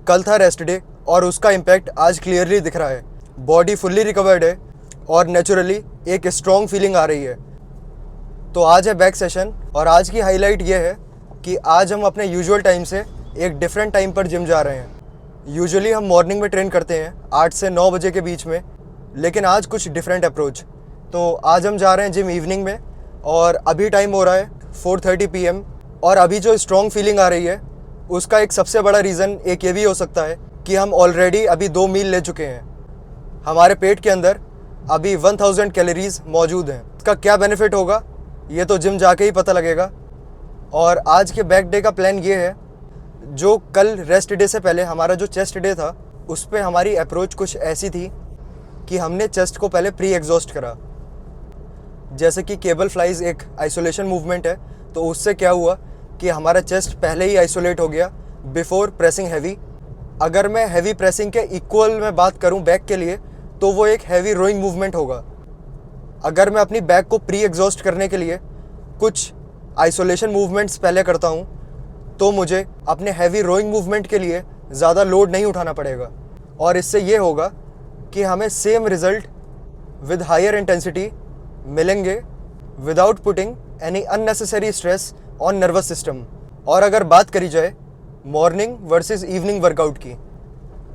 कल था rest day और उसका इम्पैक्ट आज क्लियरली दिख रहा है। बॉडी फुल्ली रिकवर्ड है और नेचुरली एक स्ट्रॉन्ग फीलिंग आ रही है। तो आज है बैक सेशन और आज की हाईलाइट ये है कि आज हम अपने यूजुअल टाइम से एक डिफरेंट टाइम पर जिम जा रहे हैं। यूजुअली हम मॉर्निंग में ट्रेन करते हैं 8 से 9 बजे के बीच में, लेकिन आज कुछ डिफरेंट अप्रोच। तो आज हम जा रहे हैं जिम इवनिंग में और अभी टाइम हो रहा है 4:30 PM। और अभी जो स्ट्रॉन्ग फीलिंग आ रही है उसका एक सबसे बड़ा रीज़न एक ये भी हो सकता है कि हम ऑलरेडी अभी 2 मील ले चुके हैं। हमारे पेट के अंदर अभी 1000 कैलोरीज मौजूद हैं। इसका क्या बेनिफिट होगा ये तो जिम जाके ही पता लगेगा। और आज के बैक डे का प्लान ये है, जो कल रेस्ट डे से पहले हमारा जो चेस्ट डे था उस पर हमारी अप्रोच कुछ ऐसी थी कि हमने चेस्ट को पहले प्री एग्जॉस्ट करा। जैसे कि केबल फ्लाइज एक आइसोलेशन मूवमेंट है, तो उससे क्या हुआ कि हमारा चेस्ट पहले ही आइसोलेट हो गया बिफोर प्रेसिंग हैवी। अगर मैं हैवी प्रेसिंग के इक्वल में बात करूं बैक के लिए तो वो एक हैवी रोइंग मूवमेंट होगा। अगर मैं अपनी बैक को प्री एग्जॉस्ट करने के लिए कुछ आइसोलेशन मूवमेंट्स पहले करता हूं तो मुझे अपने हैवी रोइंग मूवमेंट के लिए ज़्यादा लोड नहीं उठाना पड़ेगा और इससे ये होगा कि हमें same result with higher intensity मिलेंगे without putting any unnecessary stress on nervous system. और अगर बात करी जाए मॉर्निंग वर्सेस इवनिंग वर्कआउट की,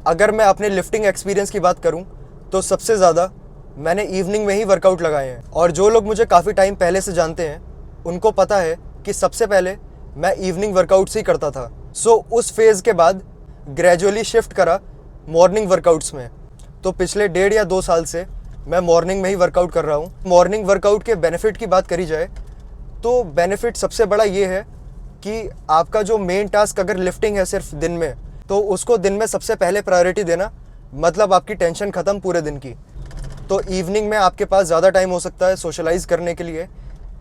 अगर मैं अपने लिफ्टिंग एक्सपीरियंस की बात करूं तो सबसे ज़्यादा मैंने इवनिंग में ही वर्कआउट लगाए हैं। और जो लोग मुझे काफ़ी टाइम पहले से जानते हैं उनको पता है कि सबसे पहले मैं इवनिंग वर्कआउट्स ही करता था। सो उस फेज़ के बाद ग्रेजुअली शिफ्ट करा मॉर्निंग वर्कआउट्स में। तो पिछले 1.5 या 2 साल से मैं मॉर्निंग में ही वर्कआउट कर रहा हूँ। मॉर्निंग वर्कआउट के बेनिफिट की बात करी जाए तो बेनिफिट सबसे बड़ा ये है कि आपका जो मेन टास्क अगर लिफ्टिंग है सिर्फ दिन में, तो उसको दिन में सबसे पहले प्रायोरिटी देना, मतलब आपकी टेंशन ख़त्म पूरे दिन की। तो इवनिंग में आपके पास ज़्यादा टाइम हो सकता है सोशलाइज़ करने के लिए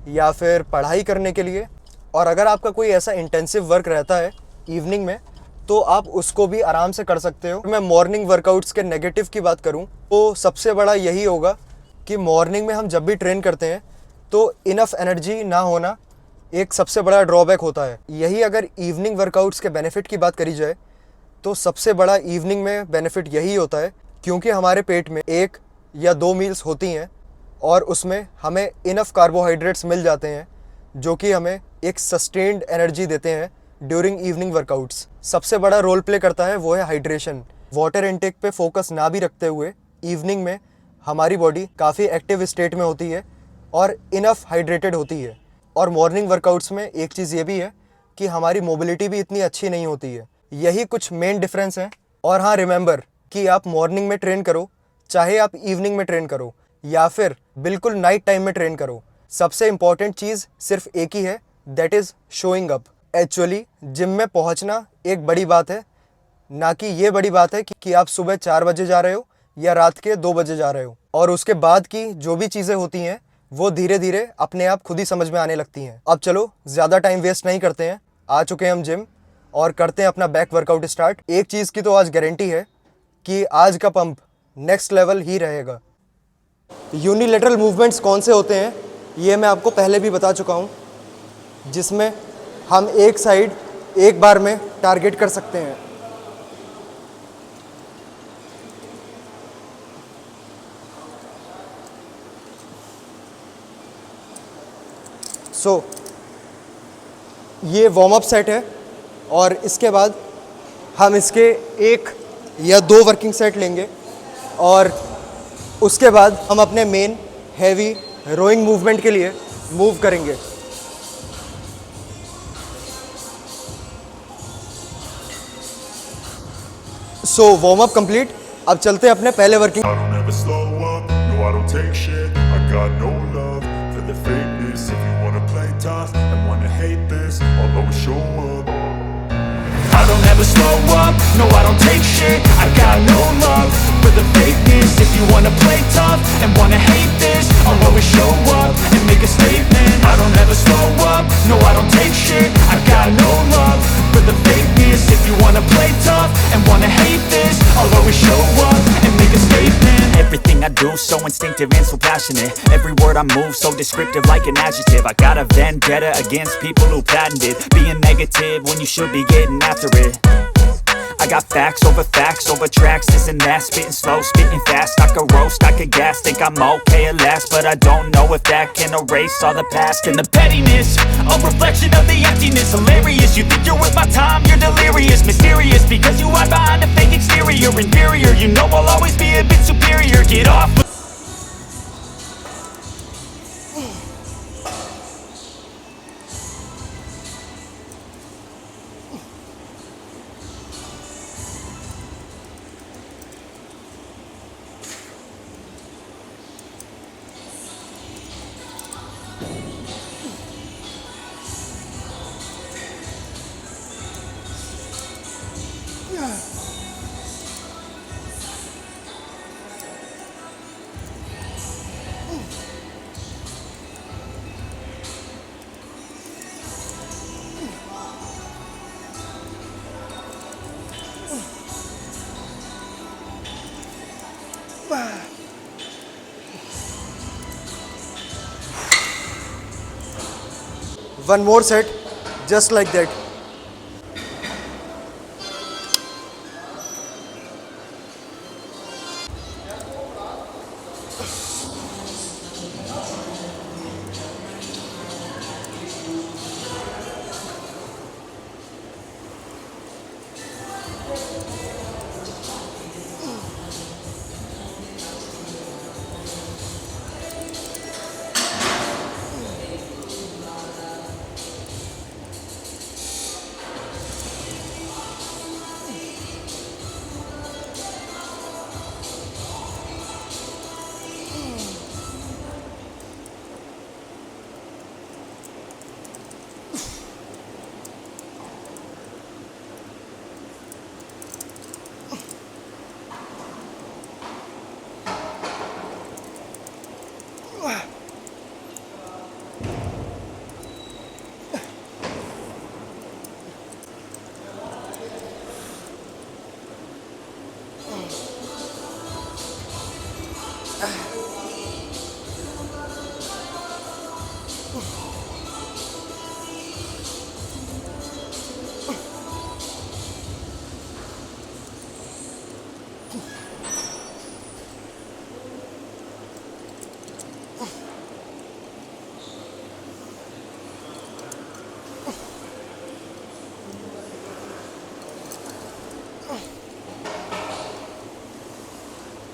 या फिर पढ़ाई करने के लिए। और अगर आपका कोई ऐसा इंटेंसिव वर्क रहता है इवनिंग में तो आप उसको भी आराम से कर सकते हो। मैं मॉर्निंग वर्कआउट्स के नेगेटिव की बात करूं तो सबसे बड़ा यही होगा कि मॉर्निंग में हम जब भी ट्रेन करते हैं तो इनफ एनर्जी ना होना एक सबसे बड़ा ड्रॉबैक होता है। यही अगर इवनिंग वर्कआउट्स के बेनिफिट की बात करी जाए तो सबसे बड़ा इवनिंग में बेनिफिट यही होता है, क्योंकि हमारे पेट में 1 या 2 मील्स होती हैं और उसमें हमें इनफ कार्बोहाइड्रेट्स मिल जाते हैं जो कि हमें एक सस्टेन्ड एनर्जी देते हैं ड्यूरिंग इवनिंग वर्कआउट्स। सबसे बड़ा रोल प्ले करता है वो है हाइड्रेशन। वाटर इनटेक पे फोकस ना भी रखते हुए इवनिंग में हमारी बॉडी काफ़ी एक्टिव स्टेट में होती है और इनफ हाइड्रेटेड होती है। और मॉर्निंग वर्कआउट्स में एक चीज़ ये भी है कि हमारी मोबिलिटी भी इतनी अच्छी नहीं होती है। यही कुछ मेन डिफरेंस हैं। और हाँ, रिमेंबर कि आप मॉर्निंग में ट्रेन करो चाहे आप इवनिंग में ट्रेन करो या फिर बिल्कुल नाइट टाइम में ट्रेन करो, सबसे इम्पॉर्टेंट चीज़ सिर्फ एक ही है, that is showing up. Actually gym में पहुंचना एक बड़ी बात है, ना कि ये बड़ी बात है कि आप सुबह 4 बजे जा रहे हो या रात के 2 बजे जा रहे हो। और उसके बाद की जो भी चीज़ें होती हैं वो धीरे धीरे अपने आप खुद ही समझ में आने लगती हैं। अब चलो ज़्यादा टाइम वेस्ट नहीं करते हैं, आ चुके हैं हम जिम और करते हैं अपना बैक वर्कआउट स्टार्ट। एक चीज़ की तो आज गारंटी है कि आज का पंप नेक्स्ट लेवल ही रहेगा। यूनिलेटरल मूवमेंट्स कौन से होते हैं ये मैं आपको पहले भी बता चुका हूँ, जिसमें हम एक साइड एक बार में टारगेट कर सकते हैं। ये वार्म अप सेट है और इसके बाद हम इसके 1 या 2 वर्किंग सेट लेंगे और उसके बाद हम अपने मेन हैवी रोइंग मूवमेंट के लिए मूव करेंगे। Warm up complete. अब चलते हैं अपने पहले working. I don't ever slow up, no I don't take shit. I got no love for the fakeness. If you wanna play tough and wanna hate this, I'll always show up and make a statement. I don't ever slow up, no I don't take shit. I got no love for the fakeness. If you wanna play tough and wanna hate this, I'll always show up and make a statement. Everything I do so instinctive and so passionate. Every word I move so descriptive like an adjective. I got a vendetta against people who patented being negative when you should be getting after it. I got facts over tracks, this and that. Spitting slow, spitting fast, I could roast, I could gas. Think I'm okay at last, but I don't know if that can erase all the past. And the pettiness, a reflection of the emptiness. Hilarious, you think you're worth my time, you're delirious. Mysterious, because you hide behind a fake exterior. Inferior, you know I'll always be a bit superior. Get off. One more set, just like that.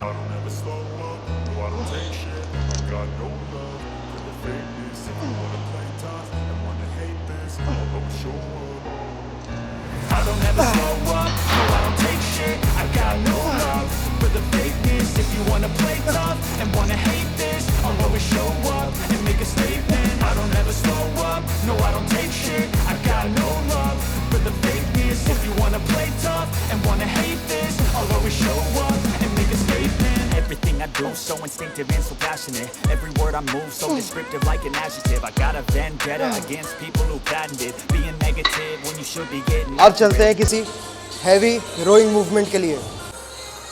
I don't ever slow up, no I don't take shit. I got no love for the fakeness. If you wanna play tough and wanna hate this, I'll always show up. I don't ever slow up, no I don't take shit. I got no love for the fakeness. If you wanna play tough and wanna hate this, I'll always show up and make a statement. I don't ever slow up, no I don't take shit. I got no love for the fakeness. If you wanna play tough and wanna hate this, I'll always show up and make a statement. Everything I do so instinctive and so passionate. Every word I move so descriptive like an adjective. I got a vendetta against people who patented being negative when you should be getting. अब चलते हैं किसी heavy rowing movement के लिए।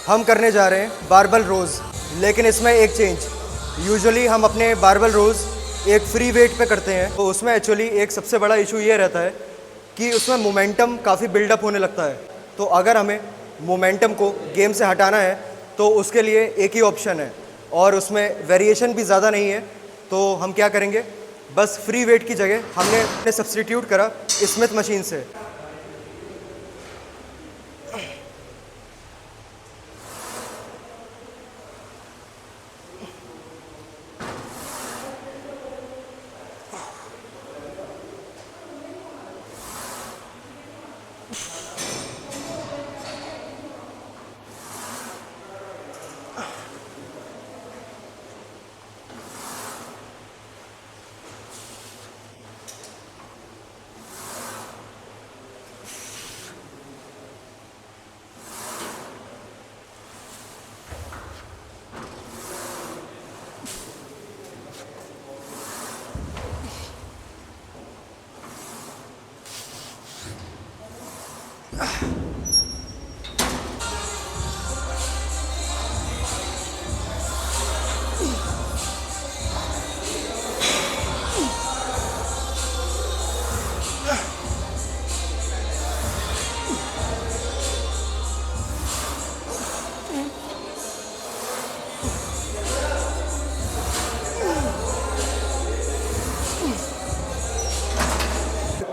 हम करने जा रहे हैं बारबल रोज, लेकिन इसमें एक चेंज। यूजुअली हम अपने बारबल रोज एक फ्री वेट पे करते हैं, तो उसमें एक्चुअली एक सबसे बड़ा इशू ये रहता है कि उसमें मोमेंटम काफ़ी बिल्डअप होने लगता है। तो अगर हमें मोमेंटम को गेम से हटाना है तो उसके लिए एक ही ऑप्शन है, और उसमें वेरिएशन भी ज़्यादा नहीं है। तो हम क्या करेंगे, बस फ्री वेट की जगह हमने सब्स्टिट्यूट करा स्मिथ मशीन से।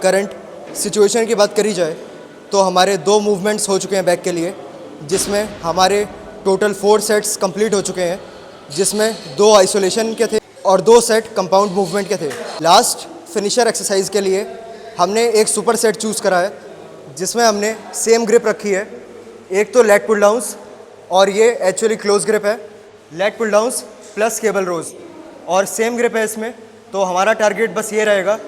करंट सिचुएशन की बात करी जाए तो हमारे 2 मूवमेंट्स हो चुके हैं बैक के लिए, जिसमें हमारे टोटल 4 सेट्स कंप्लीट हो चुके हैं, जिसमें 2 आइसोलेशन के थे और 2 सेट कंपाउंड मूवमेंट के थे। लास्ट फिनिशर एक्सरसाइज के लिए हमने एक सुपर सेट चूज़ करा है, जिसमें हमने सेम ग्रिप रखी है। एक तो लेट पुल डाउन्स और ये एक्चुअली क्लोज ग्रिप है, lat pull downs plus cable rows और सेम ग्रिप है इसमें। तो हमारा टारगेट बस ये रहेगा,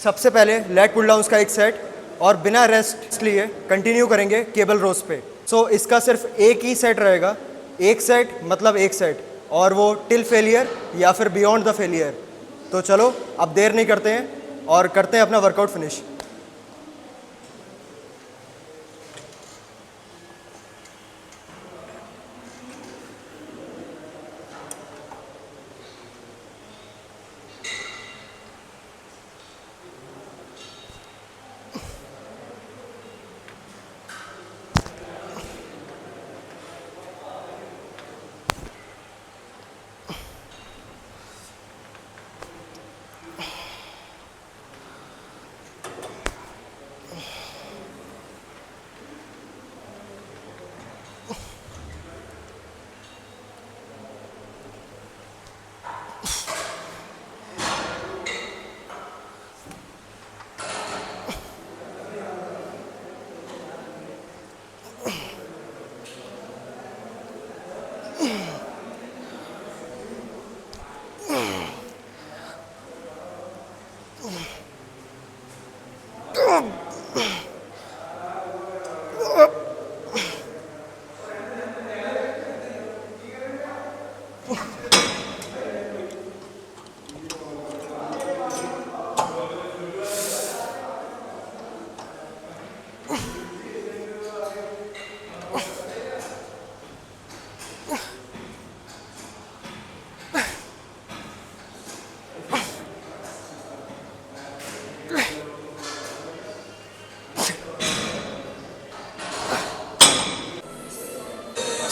सबसे पहले लेट पुल डाउन्स का एक सेट और बिना रेस्ट लिए कंटिन्यू करेंगे केबल रोज पे। सो इसका सिर्फ एक ही सेट रहेगा, एक सेट मतलब एक सेट, और वो टिल फेलियर या फिर बियॉन्ड द फेलियर। तो चलो अब देर नहीं करते हैं और करते हैं अपना workout finish.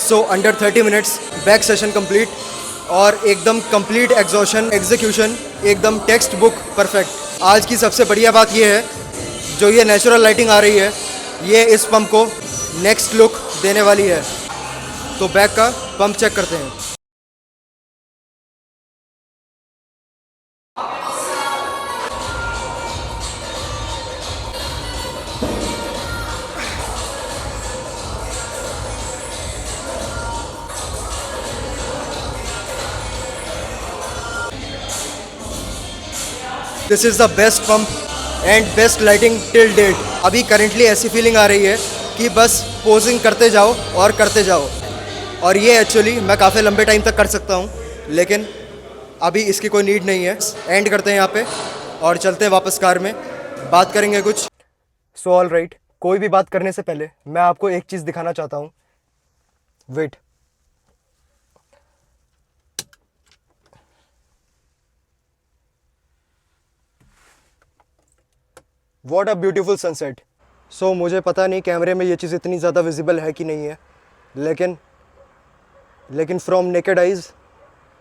So under 30 minutes back session complete और एकदम कंप्लीट एग्जॉशन एग्जीक्यूशन एकदम टेक्स्ट बुक परफेक्ट। आज की सबसे बढ़िया बात यह है, जो ये नेचुरल लाइटिंग आ रही है, ये इस पंप को नेक्स्ट लुक देने वाली है। तो बैक का पंप चेक करते हैं। This is the best pump and best lighting till date. अभी करेंटली ऐसी फीलिंग आ रही है कि बस पोजिंग करते जाओ और करते जाओ, और ये एक्चुअली मैं काफ़ी लंबे टाइम तक कर सकता हूँ, लेकिन अभी इसकी कोई नीड नहीं है। एंड करते हैं यहाँ पे और चलते हैं वापस कार में, बात करेंगे कुछ। सो ऑल राइट, कोई भी बात करने से पहले मैं आपको एक चीज़ दिखाना चाहता हूँ। Wait, what a beautiful sunset. So मुझे पता नहीं कैमरे में ये चीज़ इतनी ज़्यादा विजिबल है कि नहीं है, लेकिन from naked eyes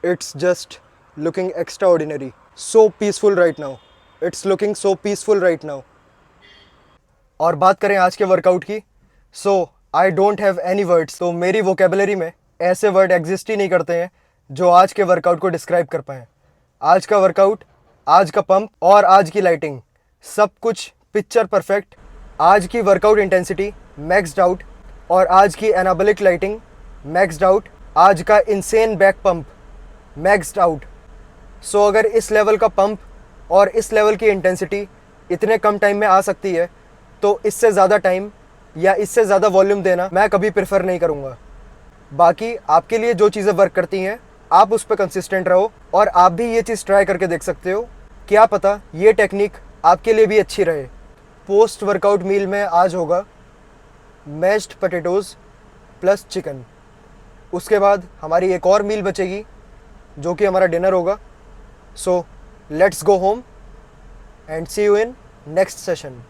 it's just looking extraordinary, so peaceful right now, it's looking so peaceful right now. और बात करें आज के वर्कआउट की, so I don't have any words. तो मेरी वोकेबलरी में ऐसे वर्ड एग्जिस्ट ही नहीं करते हैं जो आज के वर्कआउट को डिस्क्राइब कर पाएँ। आज का वर्कआउट, आज का पंप और आज की लाइटिंग, सब कुछ पिक्चर परफेक्ट। आज की वर्कआउट इंटेंसिटी मैक्सड आउट और आज की एनाबॉलिक लाइटिंग मैक्सड आउट। आज का insane back pump maxed out. So अगर इस लेवल का पंप और इस लेवल की इंटेंसिटी इतने कम टाइम में आ सकती है, तो इससे ज़्यादा टाइम या इससे ज़्यादा वॉल्यूम देना मैं कभी प्रेफर नहीं करूँगा। बाकी आपके लिए जो चीज़ें वर्क करती हैं, आप उस पर कंसिस्टेंट रहो और आप भी ये चीज़ ट्राई करके देख सकते हो। क्या पता ये टेक्निक आपके लिए भी अच्छी रहे। पोस्ट वर्कआउट मील में आज होगा मैश्ड पोटैटोज़ प्लस चिकन। उसके बाद हमारी एक और मील बचेगी जो कि हमारा डिनर होगा। So let's go home and see you in next session.